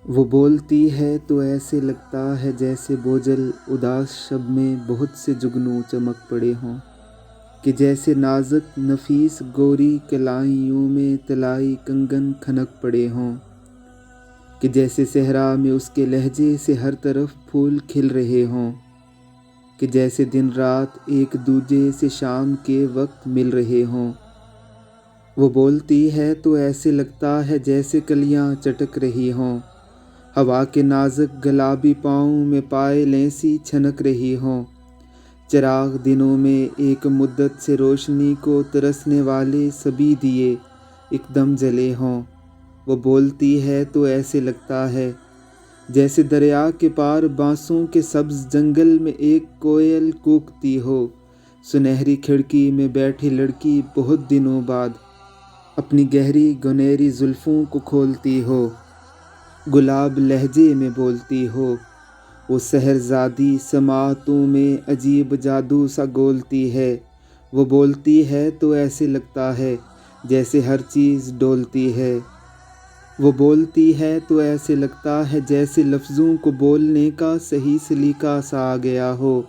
وہ بولتی ہے تو ایسے لگتا ہے جیسے بوجھل اداس شب میں بہت سے جگنو چمک پڑے ہوں، کہ جیسے نازک نفیس گوری کلائیوں میں طلائی کنگن کھنک پڑے ہوں، کہ جیسے صحرا میں اس کے لہجے سے ہر طرف پھول کھل رہے ہوں، کہ جیسے دن رات ایک دوجے سے شام کے وقت مل رہے ہوں۔ وہ بولتی ہے تو ایسے لگتا ہے جیسے کلیاں چٹک رہی ہوں، ہوا کے نازک گلابی پاؤں میں پائلیں سی چھنک رہی ہوں، چراغ دنوں میں ایک مدت سے روشنی کو ترسنے والے سبھی دیے ایک دم جلے ہوں۔ وہ بولتی ہے تو ایسے لگتا ہے جیسے دریا کے پار بانسوں کے سبز جنگل میں ایک کوئل کوکتی ہو، سنہری کھڑکی میں بیٹھی لڑکی بہت دنوں بعد اپنی گہری گنہری زلفوں کو کھولتی ہو، گلاب لہجے میں بولتی ہو، وہ سحرزادی سماعتوں میں عجیب جادو سا گولتی ہے۔ وہ بولتی ہے تو ایسے لگتا ہے جیسے ہر چیز ڈولتی ہے۔ وہ بولتی ہے تو ایسے لگتا ہے جیسے لفظوں کو بولنے کا صحیح سلیقہ سا آ گیا ہو،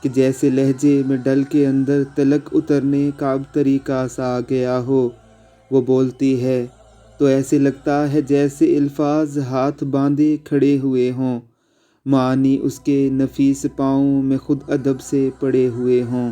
کہ جیسے لہجے میں ڈل کے اندر تلک اترنے کا اب طریقہ سا آ گیا ہو۔ وہ بولتی ہے تو ایسے لگتا ہے جیسے الفاظ ہاتھ باندھے کھڑے ہوئے ہوں، معانی اس کے نفیس پاؤں میں خود ادب سے پڑے ہوئے ہوں۔